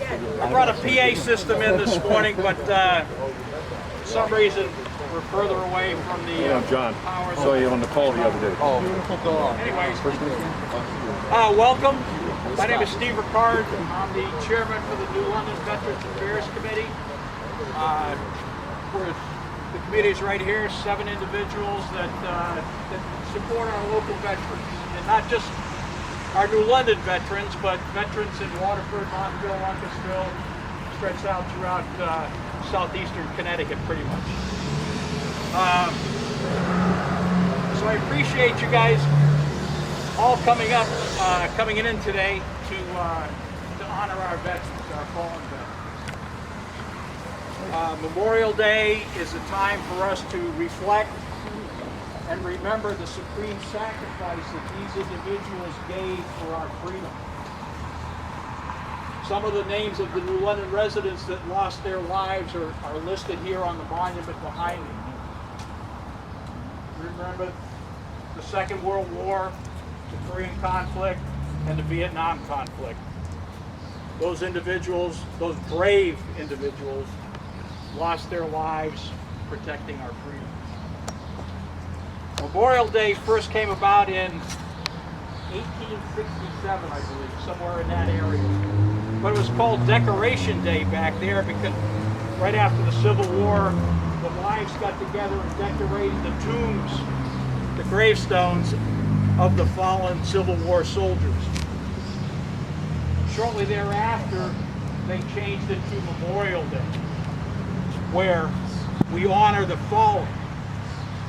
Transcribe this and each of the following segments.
I brought a PA system in this morning, but for some reason we're further away from the John, power. saw you on the call the other day. Oh, Anyways, welcome. My name is Steve Ricard. I'm the chairman for the New London Veterans Affairs Committee. The committee is right here, 7 individuals that support our local veterans, and not just our New London veterans, but veterans in Waterford, Montville, Uncasville, stretched out throughout southeastern Connecticut pretty much. So I appreciate you guys all coming in today to honor our veterans, our fallen veterans. Memorial Day is a time for us to reflect and remember the supreme sacrifice that these individuals gave for our freedom. Some of the names of the New London residents that lost their lives are listed here on the monument behind me. Remember the Second World War, the Korean conflict, and the Vietnam conflict. Those individuals, those brave individuals, lost their lives protecting our freedom. Memorial Day first came about in 1867, I believe, somewhere in that area. But it was called Decoration Day back there because right after the Civil War, the wives got together and decorated the tombs, the gravestones of the fallen Civil War soldiers. Shortly thereafter, they changed it to Memorial Day, where we honor the fallen,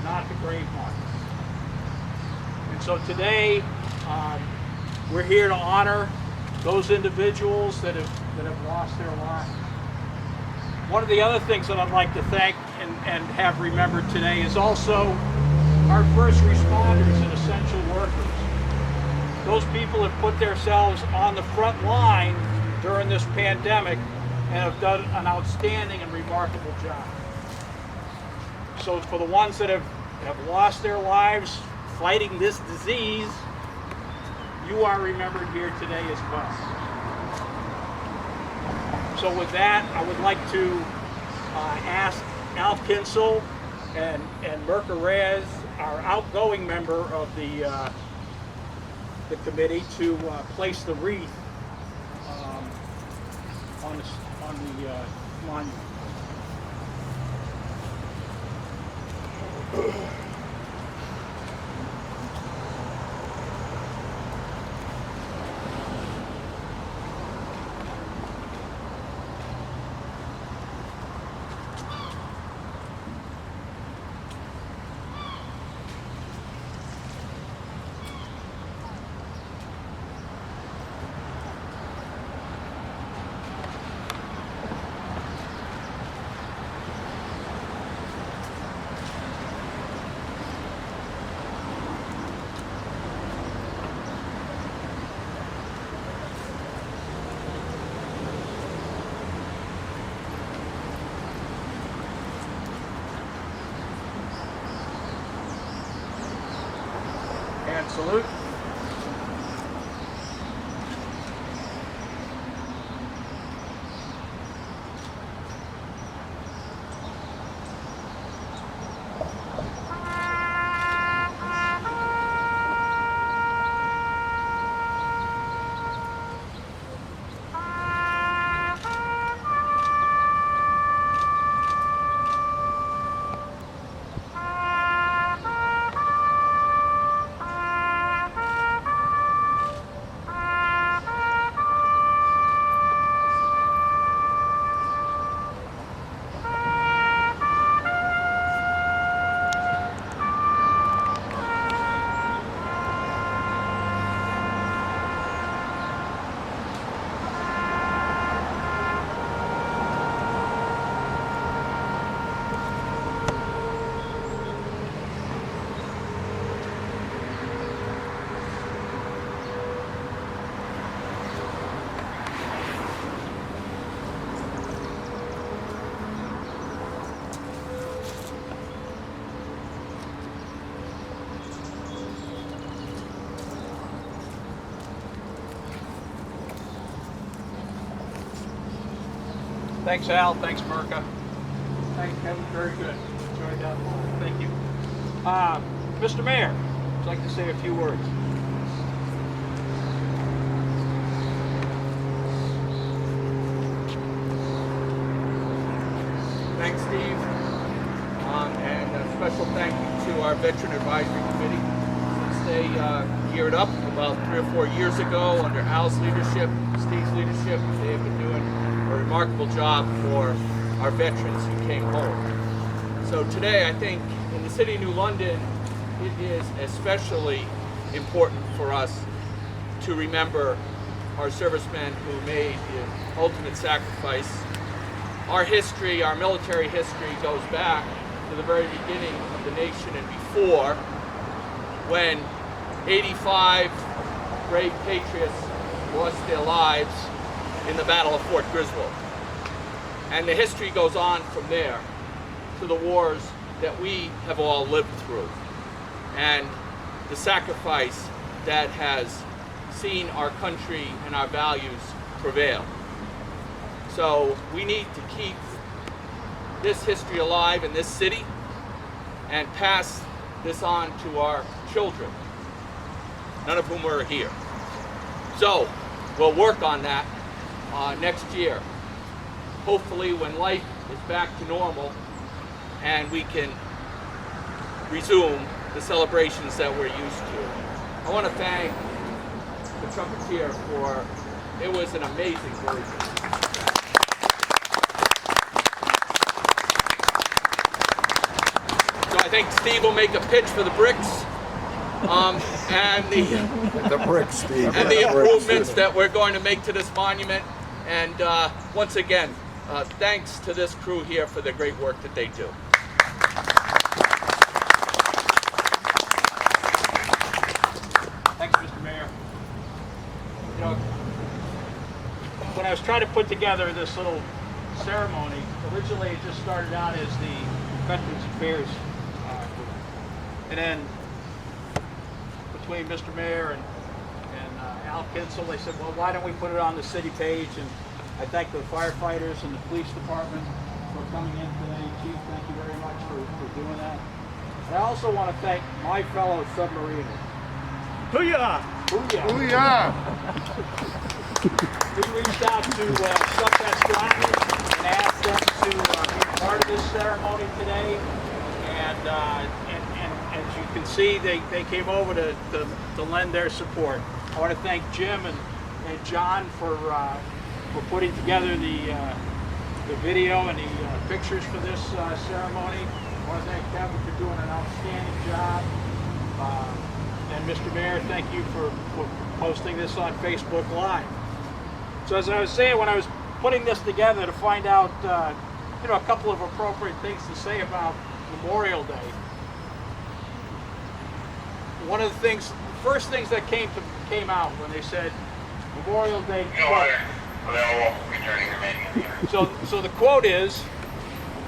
not the grave markers. And so today, we're here to honor those individuals that have lost their lives. One of the other things that I'd like to thank and have remembered today is also our first responders and essential workers. Those people have put themselves on the front line during this pandemic and have done an outstanding and remarkable job. So for the ones that have lost their lives fighting this disease, you are remembered here today as well. So with that, I would like to ask Al Kinsel and Mirka Reyes, our outgoing member of the committee, to place the wreath on the monument. And salute. Thanks, Al. Thanks, Mirka. Thanks, Kevin. Very good. Enjoyed that. Thank you. Mr. Mayor, I'd like to say a few words. Thanks, Steve. And a special thank you to our Veteran Advisory Committee. Since they geared up about 3 or 4 years ago under Al's leadership, Steve's leadership, they have been doing a remarkable job for our veterans who came home. So today, I think, in the city of New London, it is especially important for us to remember our servicemen who made the ultimate sacrifice. Our history, our military history, goes back to the very beginning of the nation and before, when 85 brave patriots lost their lives in the Battle of Fort Griswold. And the history goes on from there to the wars that we have all lived through, and the sacrifice that has seen our country and our values prevail. So we need to keep this history alive in this city and pass this on to our children, none of whom are here. So we'll work on that next year, hopefully when life is back to normal and we can resume the celebrations that we're used to. I want to thank the trumpeter for, it was an amazing version. So I think Steve will make a pitch for the bricks and The bricks, Steve. and the improvements that we're going to make to this monument. And once again, thanks to this crew here for the great work that they do. Thanks, Mr. Mayor. You know, when I was trying to put together this little ceremony, originally it just started out as the Veterans Affairs group. And then between Mr. Mayor and Al Kinsel, they said, well, why don't we put it on the city page? And I thank the firefighters and the police department for coming in today. Chief, thank you very much for doing that. And I also want to thank my fellow submariners. Hoo-yah! Booyah. Booyah! We reached out to Sub Esquadron and asked them to be part of this ceremony today. And as you can see, they came over to lend their support. I want to thank Jim and John for putting together the video and the pictures for this ceremony. I want to thank Kevin for doing an outstanding job. And Mr. Mayor, thank you for posting this on Facebook Live. So as I was saying, when I was putting this together to find out, a couple of appropriate things to say about Memorial Day, one of the first things that came out when they said Memorial Day quote. So the quote is,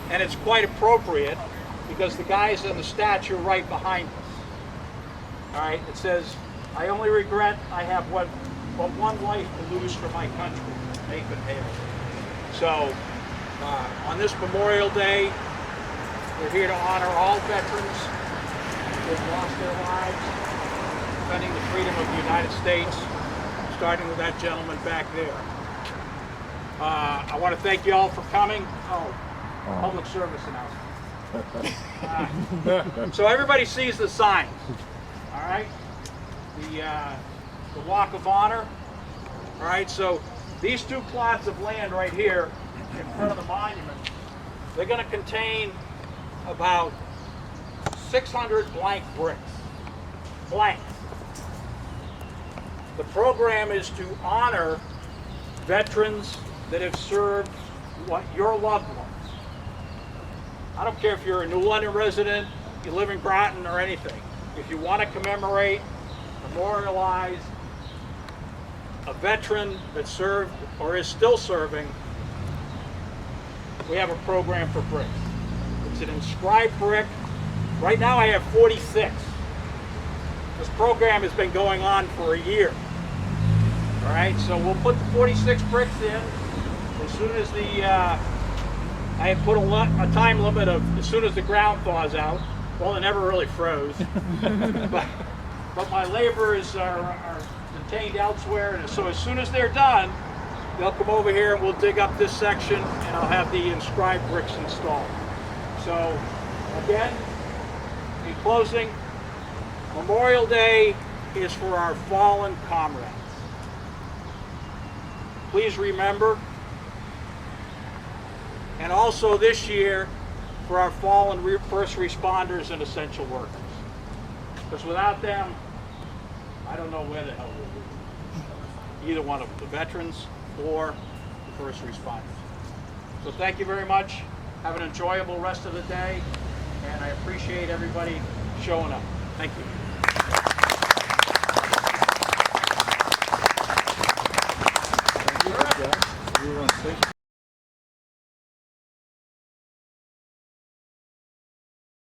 and it's quite appropriate because the guy's in the statue right behind us. All right, it says, I only regret I have but one life to lose for my country, Nathan Hale. So on this Memorial Day, we're here to honor all veterans who have lost their lives defending the freedom of the United States, starting with that gentleman back there. I want to thank you all for coming. Public service announcement. So everybody sees the signs. All right, the Walk of Honor. All right, so these two plots of land right here in front of the monument, they're going to contain about 600 blank bricks. Blank. The program is to honor veterans that have served your loved ones. I don't care if you're a New London resident, you live in Groton or anything. If you want to commemorate, memorialize a veteran that served or is still serving, we have a program for bricks. It's an inscribed brick. Right now I have 46. This program has been going on for a year. All right, so we'll put the 46 bricks in as soon as the I have put a time limit of as soon as the ground thaws out. Well, it never really froze. but my laborers are detained elsewhere, and so as soon as they're done, they'll come over here and we'll dig up this section and I'll have the inscribed bricks installed. So again, in closing, Memorial Day is for our fallen comrades. Please remember, and also this year for our fallen first responders and essential workers. Because without them, I don't know where the hell we'll be. Either one of them, the veterans or the first responders. So thank you very much. Have an enjoyable rest of the day, and I appreciate everybody showing up. Thank you.